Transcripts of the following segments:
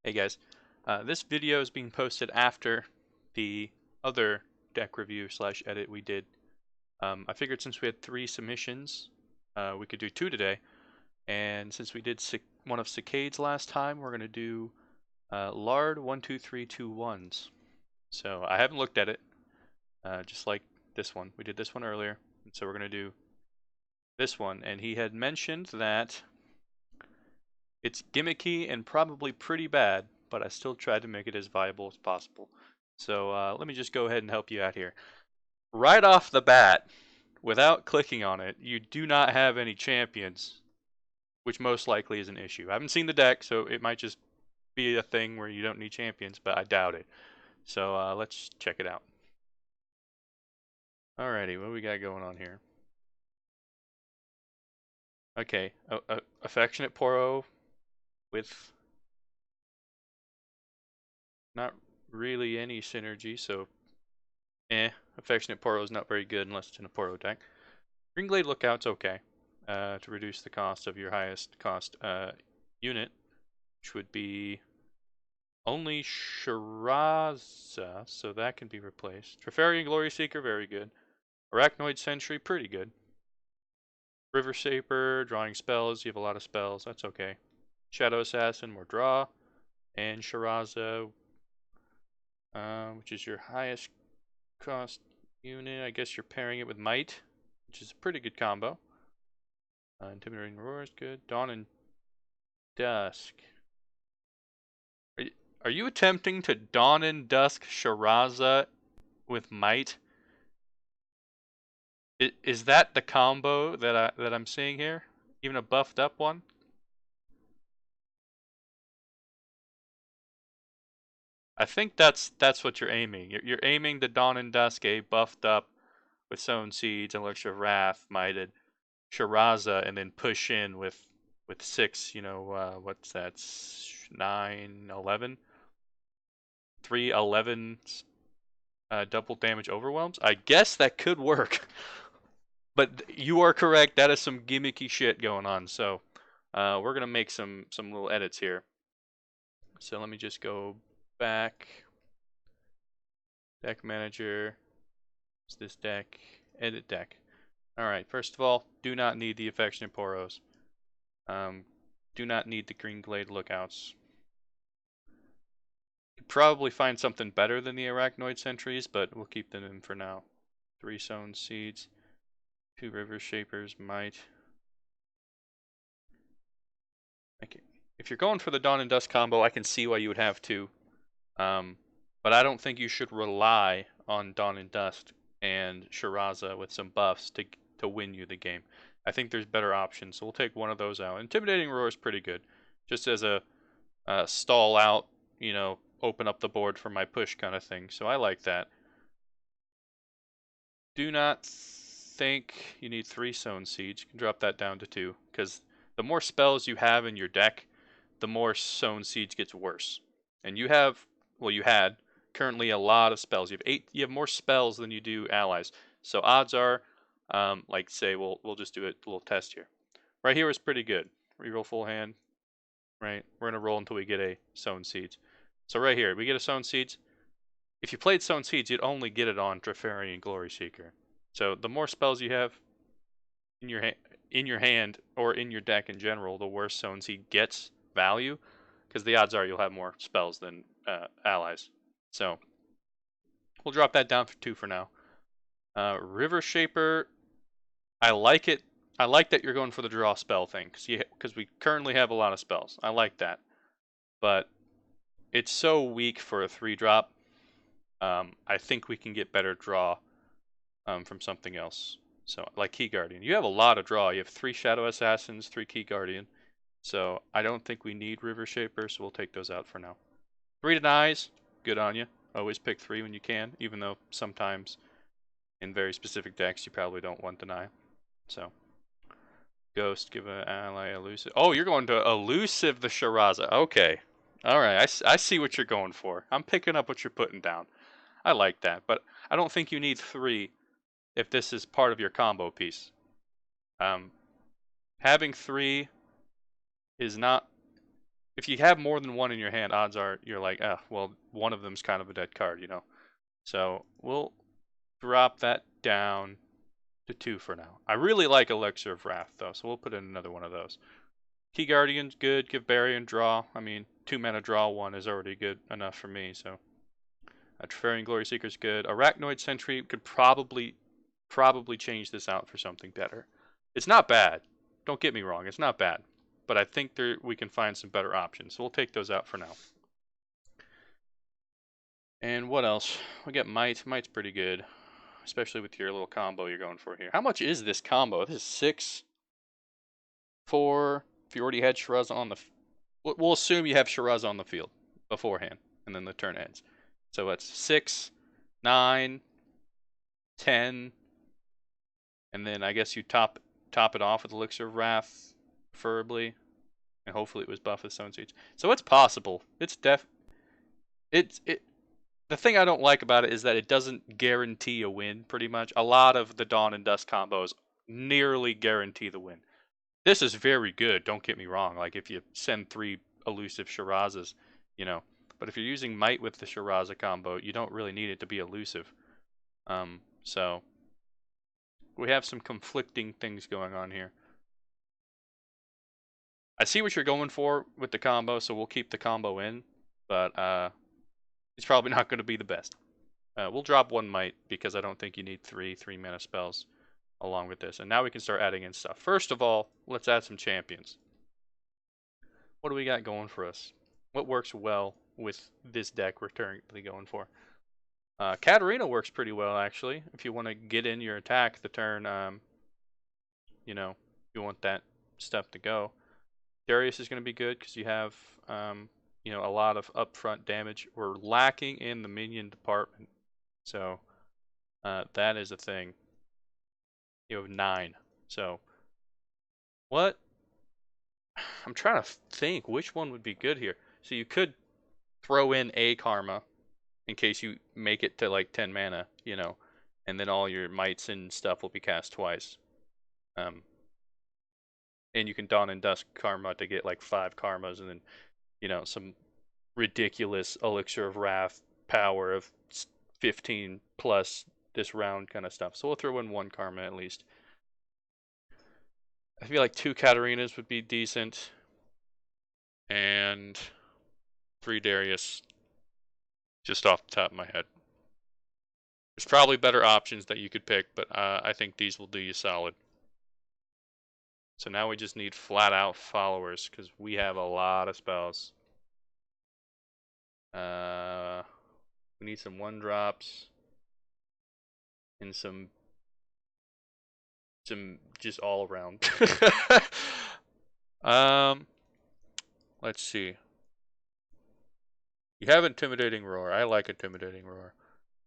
Hey guys, this video is being posted after the other deck review slash edit we did. I figured since we had 3 submissions, we could do 2 today. And since we did one of Cicade's last time, we're going to do Lard 12321s. So I haven't looked at it, just like this one. We did this one earlier, and so we're going to do this one. And he had mentioned that it's gimmicky and probably pretty bad, but I still tried to make it as viable as possible. So let me just go ahead and help you out here. Right off the bat, without clicking on it, you do not have any champions, which most likely is an issue. I haven't seen the deck, so it might just be a thing where you don't need champions, but I doubt it. So let's check it out. Alrighty, what do we got going on here? Okay, Affectionate Poro with not really any synergy, so Affectionate Poro is not very good unless it's in a Poro deck. Greenglade Lookout's okay, to reduce the cost of your highest cost unit, which would be only Shiraza, so that can be replaced. Treferian Glory Seeker, very good. Arachnoid Sentry, pretty good. River Saper, drawing spells, you have a lot of spells, that's okay. Shadow Assassin, more draw. And Shiraza, which is your highest cost unit. I guess you're pairing it with Might, which is a pretty good combo. Intimidating Roar is good. Dawn and Dusk. Are you attempting to Dawn and Dusk Shiraza with Might? Is that the combo that I'm seeing here? Even a buffed up one? I think that's what you're aiming. You're aiming the Dawn and Dusk a buffed up with Sown Seeds, Elixir of Wrath, Mighted, Shiraza, and then push in with 6, what's that, 9, 11? 3 11 double damage overwhelms? I guess that could work. But you are correct, that is some gimmicky shit going on, so we're going to make some little edits here. So let me just go back. Deck Manager. It's this deck. Edit deck. Alright, first of all, do not need the Affectionate Poros. Do not need the Greenglade Lookouts. You could probably find something better than the Arachnoid Sentries, but we'll keep them in for now. 3 Sown Seeds. 2 River Shapers, Might. Okay. If you're going for the Dawn and Dusk combo, I can see why you would have 2. But I don't think you should rely on Dawn and Dusk and Shiraza with some buffs to win you the game. I think there's better options, so we'll take one of those out. Intimidating Roar is pretty good, just as a stall out, open up the board for my push kind of thing. So I like that. Do not think you need 3 Sown Seeds. You can drop that down to 2, because the more spells you have in your deck, the more Sown Seeds gets worse. And you have, well, you had currently a lot of spells. You have 8. You have more spells than you do allies. So odds are, like say, we'll just do a little test here. Right here is pretty good. Reroll full hand. Right, we're gonna roll until we get a Sown Seeds. So right here, we get a Sown Seeds. If you played Sown Seeds, you'd only get it on Treferian Glory Seeker. So the more spells you have in your hand or in your deck in general, the worse Sown Seed gets value, because the odds are you'll have more spells than allies. So we'll drop that down for 2 for now. River Shaper, I like it. I like that you're going for the draw spell thing, because we currently have a lot of spells. I like that. But it's so weak for a 3-drop. I think we can get better draw from something else. So, like Key Guardian. You have a lot of draw. You have 3 Shadow Assassins, 3 Key Guardian. So, I don't think we need River Shaper, so we'll take those out for now. 3 denies, good on you. Always pick 3 when you can, even though sometimes in very specific decks you probably don't want deny. So, Ghost, give an ally elusive. Oh, you're going to elusive the Shiraza. Okay. Alright, I see what you're going for. I'm picking up what you're putting down. I like that, but I don't think you need 3 if this is part of your combo piece. Having 3 is not if you have more than one in your hand, odds are you're like, ah, well, one of them's kind of a dead card, you know. So we'll drop that down to 2 for now. I really like Elixir of Wrath though, so we'll put in another one of those. Key Guardian's good. Give Barrier and draw. I mean, 2 mana draw 1 is already good enough for me. So, Trifarian Glory Seeker's good. Arachnoid Sentry could probably change this out for something better. It's not bad. Don't get me wrong. It's not bad, but I think we can find some better options. So we'll take those out for now. And what else? We got Might. Might's pretty good, especially with your little combo you're going for here. How much is this combo? This is 6, 4. If you already had Shiraz on the, we'll assume you have Shiraz on the field beforehand, and then the turn ends. So it's 6, 9, 10, and then I guess you top it off with Elixir of Wrath, preferably, and hopefully it was buffed with Stone Siege. So it's possible. It's the thing I don't like about it is that it doesn't guarantee a win. Pretty much, a lot of the Dawn and Dusk combos nearly guarantee the win. This is very good. Don't get me wrong. Like if you send 3 elusive Shirazes, you know. But if you're using Might with the Shiraza combo, you don't really need it to be elusive. So we have some conflicting things going on here. I see what you're going for with the combo, so we'll keep the combo in, but it's probably not going to be the best. We'll drop 1 Might because I don't think you need 3 mana spells along with this. And now we can start adding in stuff. First of all, let's add some champions. What do we got going for us? What works well with this deck we're currently going for? Katarina works pretty well, actually. If you want to get in your attack the turn, you know, you want that stuff to go. Darius is going to be good because you have, you know, a lot of upfront damage. We're lacking in the minion department, so that is a thing. You have 9. So what? I'm trying to think which one would be good here. So you could throw in a Karma in case you make it to like 10 mana, you know, and then all your mites and stuff will be cast twice. And you can Dawn and Dusk Karma to get like 5 Karmas, and then, you know, some ridiculous Elixir of Wrath power of 15 plus this round kind of stuff. So we'll throw in 1 Karma at least. I feel like 2 Katarinas would be decent, and 3 Darius, just off the top of my head. There's probably better options that you could pick, but I think these will do you solid. So now we just need flat out followers because we have a lot of spells. We need some 1-drops and some just all around. Let's see. You have Intimidating Roar. I like Intimidating Roar.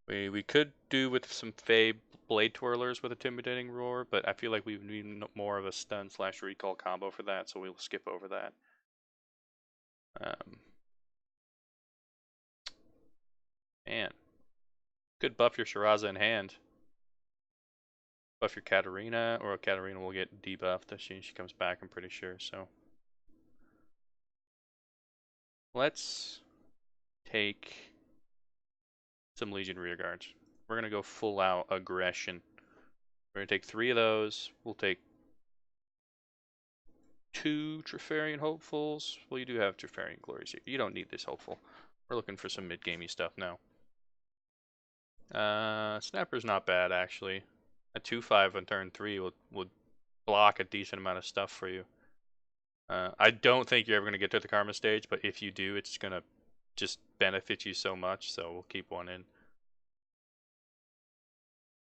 We could do with some Fey Blade Twirlers with Intimidating Roar, but I feel like we need more of a stun / recall combo for that, so we'll skip over that. Man. Could buff your Shiraza in hand. Buff your Katarina, or Katarina will get debuffed as she comes back, I'm pretty sure, so. Let's take some Legion Rearguards. We're going to go full out aggression. We're going to take 3 of those. We'll take 2 Trifarian Hopefuls. Well, you do have Trifarian Glories. You don't need this Hopeful. We're looking for some mid-gamey stuff now. Snapper's not bad, actually. A 2/5 on turn 3 would block a decent amount of stuff for you. I don't think you're ever going to get to the Karma stage, but if you do, it's going to just benefit you so much, so we'll keep 1 in.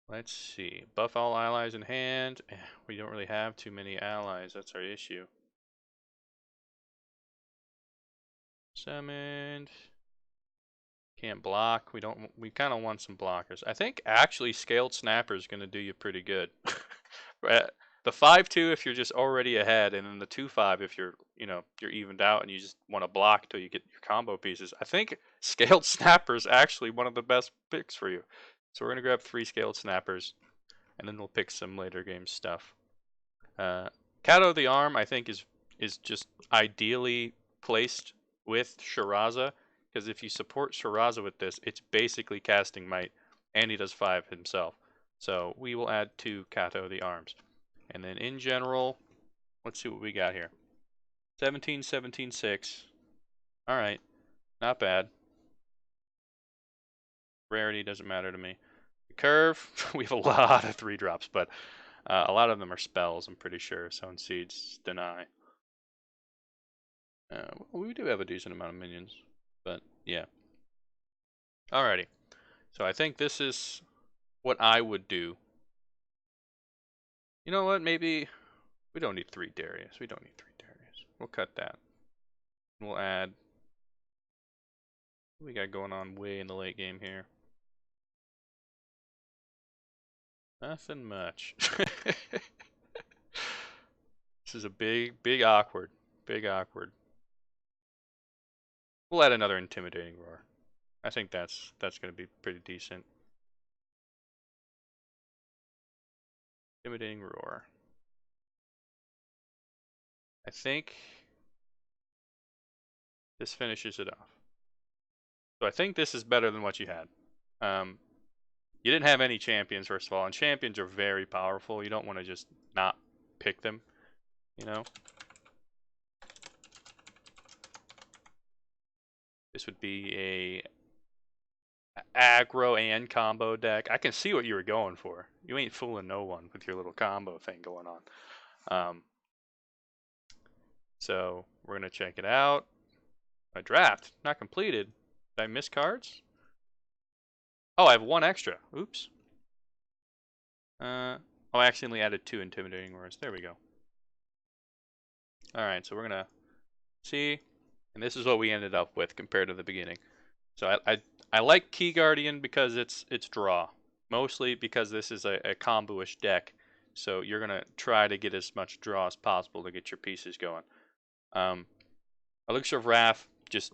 Let's see. Buff all allies in hand. We don't really have too many allies. That's our issue. Summoned. Can't block. We kind of want some blockers. I think actually Scaled Snapper is going to do you pretty good. The 5/2 if you're just already ahead, and then the 2/5 if you're evened out and you just want to block till you get your combo pieces. I think Scaled Snapper is actually one of the best picks for you. So we're gonna grab 3 Scaled Snappers, and then we'll pick some later game stuff. Kato the Arm I think is just ideally placed with Shiraza, because if you support Shiraza with this, it's basically casting might, and he does 5 himself. So we will add 2 Kato the arms. And then in general, let's see what we got here. 17, 17, 6. Alright, not bad. Rarity doesn't matter to me. The curve, we have a lot of 3-drops, but a lot of them are spells, I'm pretty sure. Sown Seeds, Deny. We do have a decent amount of minions, but yeah. Alrighty. So I think this is what I would do. You know what? Maybe we don't need 3 Darius. We don't need 3 Darius. We'll cut that. We'll add. What we got going on way in the late game here? Nothing much. This is a big awkward. Big awkward. We'll add another Intimidating Roar. I think that's going to be pretty decent. Intimidating Roar. I think this finishes it off. So I think this is better than what you had. You didn't have any champions, first of all, and champions are very powerful. You don't want to just not pick them, you know? This would be a aggro and combo deck. I can see what you were going for. You ain't fooling no one with your little combo thing going on. So we're going to check it out. A draft, not completed. Did I miss cards? Oh, I have 1 extra. Oops. I accidentally added 2 Intimidating Roars. There we go. Alright, so we're going to see. And this is what we ended up with compared to the beginning. So I like Key Guardian because it's draw. Mostly because this is a combo-ish deck. So you're going to try to get as much draw as possible to get your pieces going. Elixir of Wrath, just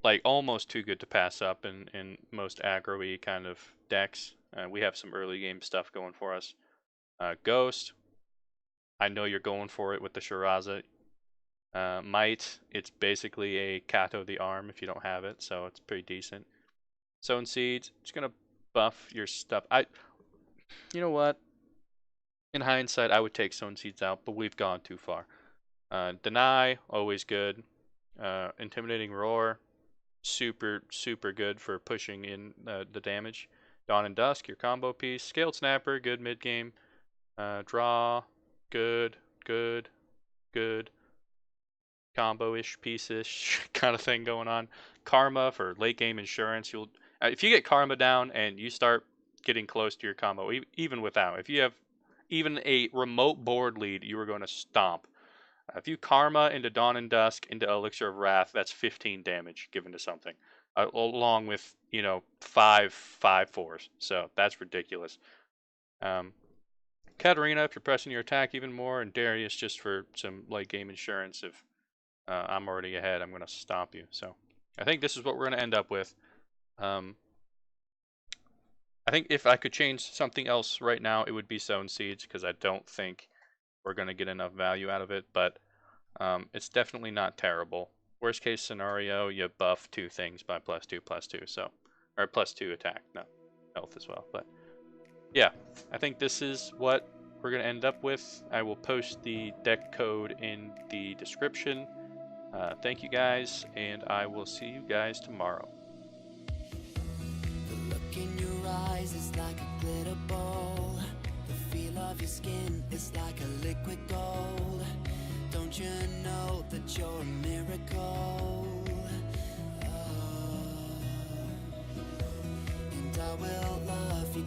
like almost too good to pass up in most aggro-y kind of decks. We have some early game stuff going for us. Ghost, I know you're going for it with the Shiraza. Might, it's basically a Kato the arm if you don't have it, so it's pretty decent. Sown Seeds, it's gonna buff your stuff. You know what? In hindsight, I would take Sown Seeds out, but we've gone too far. Deny, always good. Intimidating Roar, super good for pushing in the damage. Dawn and Dusk, your combo piece. Scaled Snapper, good mid game. Draw, good. Combo-ish, piece-ish kind of thing going on. Karma for late game insurance. You'll if you get Karma down and you start getting close to your combo, even without, if you have even a remote board lead, you are going to stomp. If you Karma into Dawn and Dusk into Elixir of Wrath, that's 15 damage given to something, along with 5/4s. So that's ridiculous. Katarina, if you're pressing your attack even more, and Darius just for some late game insurance. If I'm already ahead, I'm going to stomp you. So I think this is what we're going to end up with. I think if I could change something else right now, it would be Sown Seeds, because I don't think we're going to get enough value out of it. But it's definitely not terrible. Worst case scenario, you buff 2 things by +2/+2, so, or +2 attack, no, health as well. But yeah, I think this is what we're going to end up with. I will post the deck code in the description. Thank you guys, and I will see you guys tomorrow. The look in your eyes is like a glitter ball. The feel of your skin is like a liquid gold. Don't you know that you're a miracle? Oh. And I will love you.